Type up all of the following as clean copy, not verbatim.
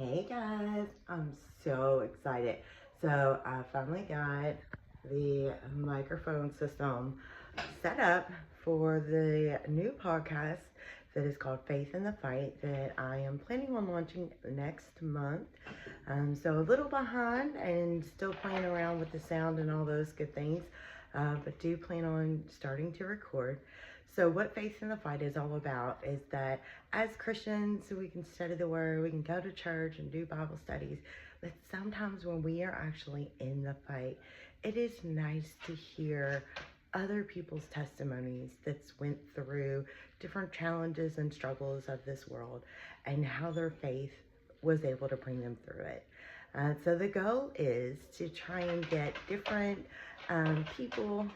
Hey guys, I'm so excited. So I finally got the microphone system set up for the new podcast that is called Faith in the Fight that I am planning on launching next month. So a little behind and still playing around with the sound and all those good things, but do plan on starting to record. So what Faith in the Fight is all about is that as Christians, we can study the Word, we can go to church and do Bible studies, but sometimes when we are actually in the fight, it is nice to hear other people's testimonies that's went through different challenges and struggles of this world and how their faith was able to bring them through it. So the goal is to try and get different people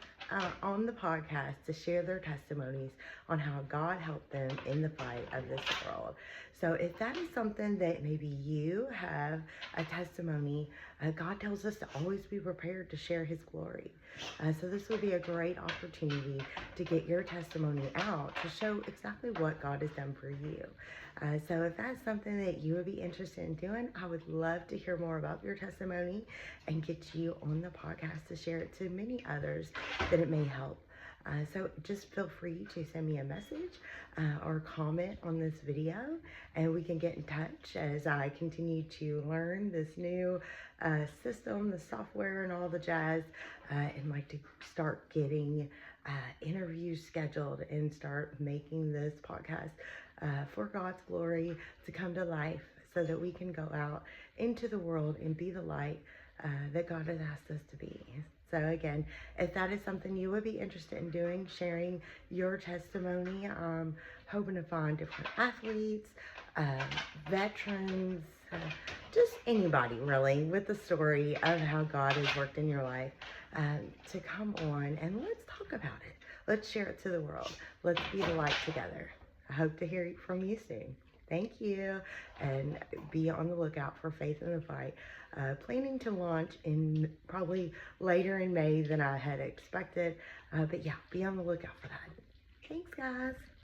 on the podcast to share their testimonies on how God helped them in the fight of this world. So if that is something that maybe you have a testimony, God tells us to always be prepared to share his glory. So this would be a great opportunity to get your testimony out to show exactly what God has done for you. So if that's something that you would be interested in doing, I would love to hear more about your testimony and get you on the podcast to share it to many others that it may help. So just feel free to send me a message or comment on this video, and we can get in touch as I continue to learn this new system, the software and all the jazz, and like to start getting interviews scheduled and start making this podcast for God's glory to come to life so that we can go out into the world and be the light that God has asked us to be. So again, if that is something you would be interested in doing, sharing your testimony, hoping to find different athletes, veterans, just anybody really with the story of how God has worked in your life, to come on and let's talk about it. Let's share it to the world. Let's be the light together. I hope to hear from you soon. Thank you, and be on the lookout for Faith in the Fight. Planning to launch in probably later in May than I had expected, but yeah, be on the lookout for that. Thanks, guys.